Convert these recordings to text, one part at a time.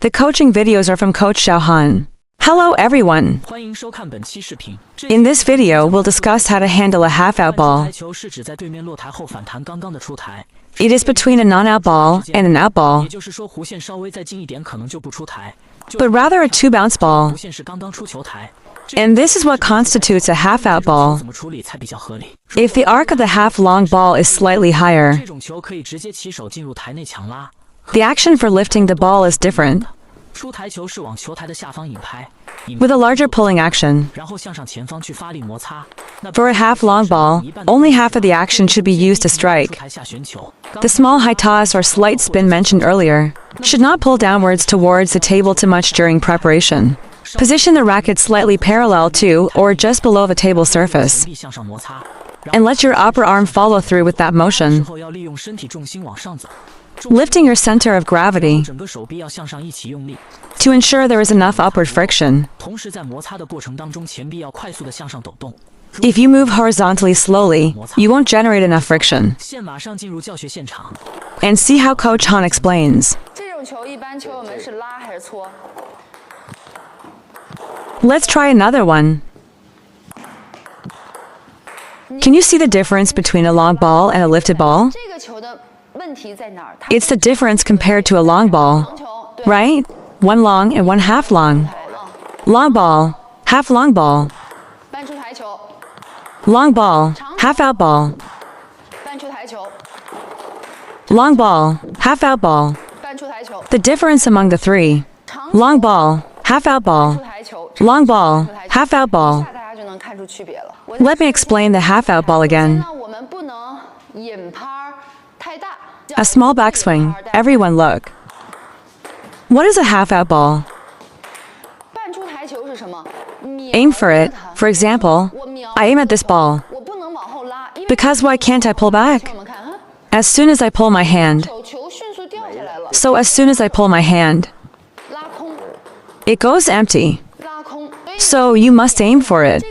The coaching videos are from Coach Xiaohan. Hello everyone. In this video, we'll discuss how to handle a half-out ball. It is between a non-out ball and an out ball, but rather a two-bounce ball. And this is what constitutes a half-out ball. If the arc of the half-long ball is slightly higher, the action for lifting the ball is different, with a larger pulling action. For a half-long ball, only half of the action should be used to strike. The small high toss or slight spin mentioned earlier should not pull downwards towards the table too much during preparation. Position the racket slightly parallel to or just below the table surface, and let your upper arm follow through with that motion, lifting your center of gravity to ensure there is enough upward friction. If you move horizontally slowly, you won't generate enough friction. And see how Coach Han explains. Let's try another one. Can you see the difference between a long ball and a lifted ball? It's the difference compared to a long ball, right? One long and one half long. Long ball, half long ball. Long ball, half out ball. Long ball, half out ball. The difference among the three: long ball, half out ball. Long ball, half out ball. Let me explain the half out ball again. A small backswing. Everyone look. What is a half out ball? Aim for it. For example, I aim at this ball. Because why can't I pull back? As soon as I pull my hand. So as soon as I pull my hand, it goes empty. So you must aim for it.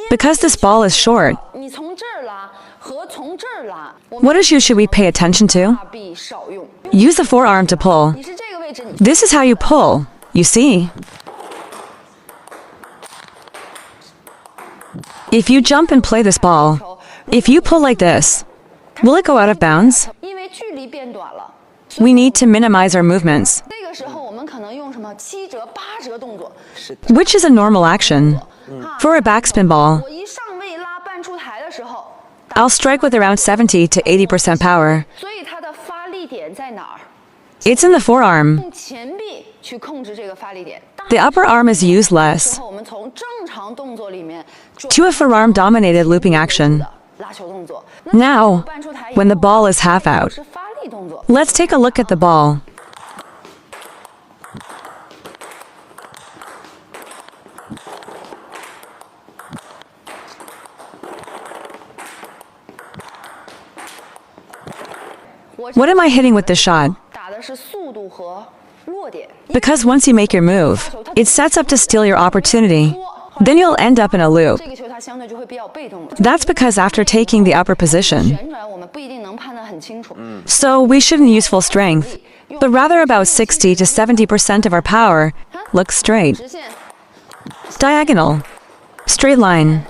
Because this ball is short, what issues should we pay attention to? Use the forearm to pull. This is how you pull, you see. If you jump and play this ball, if you pull like this, will it go out of bounds? We need to minimize our movements, which is a normal action. For a backspin ball, I'll strike with around 70 to 80% power. It's in the forearm. The upper arm is used less to a forearm-dominated looping action. Now, when the ball is half out, let's take a look at the ball. What am I hitting with this shot? Because once you make your move, it sets up to steal your opportunity. Then you'll end up in a loop. That's because after taking the upper position, so we shouldn't use full strength, but rather about 60 to 70% of our power. Look straight. Diagonal. Straight line.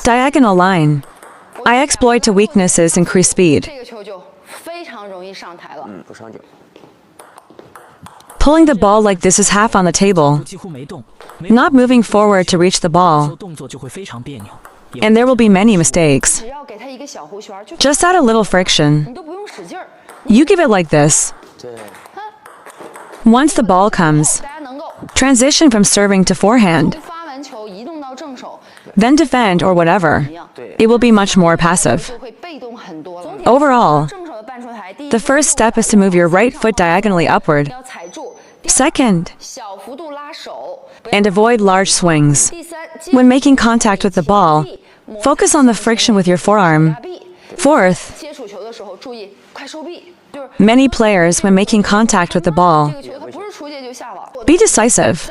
Diagonal line. I exploit to weaknesses, increase speed. Pulling the ball like this is half on the table, not moving forward to reach the ball, and there will be many mistakes. Just add a little friction. You give it like this. Once the ball comes, transition from serving to forehand, then defend or whatever. It will be much more passive. Overall, the first step is to move your right foot diagonally upward. Second, and avoid large swings. When making contact with the ball, focus on the friction with your forearm. Fourth, many players, when making contact with the ball, be decisive,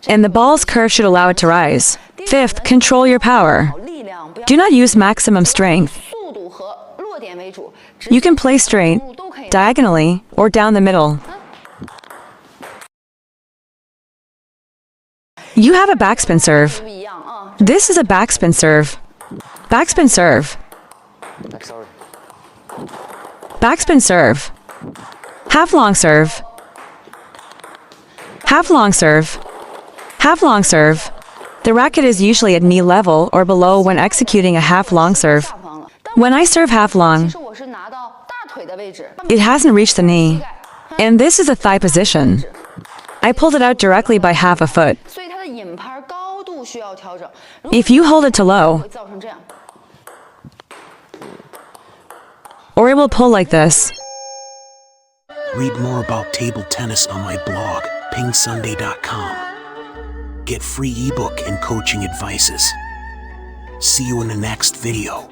and the ball's curve should allow it to rise. Fifth, control your power. Do not use maximum strength. You can play straight, diagonally, or down the middle. You have a backspin serve. This is a backspin serve. Backspin serve. Backspin serve. Half long serve. Half long serve. Half long serve. The racket is usually at knee level or below when executing a half long serve. When I serve half long, it hasn't reached the knee, and this is a thigh position. I pulled it out directly by half a foot. If you hold it to low, or it will pull like this. Read more about table tennis on my blog, PingSunday.com. Get free ebook and coaching advices. See you in the next video.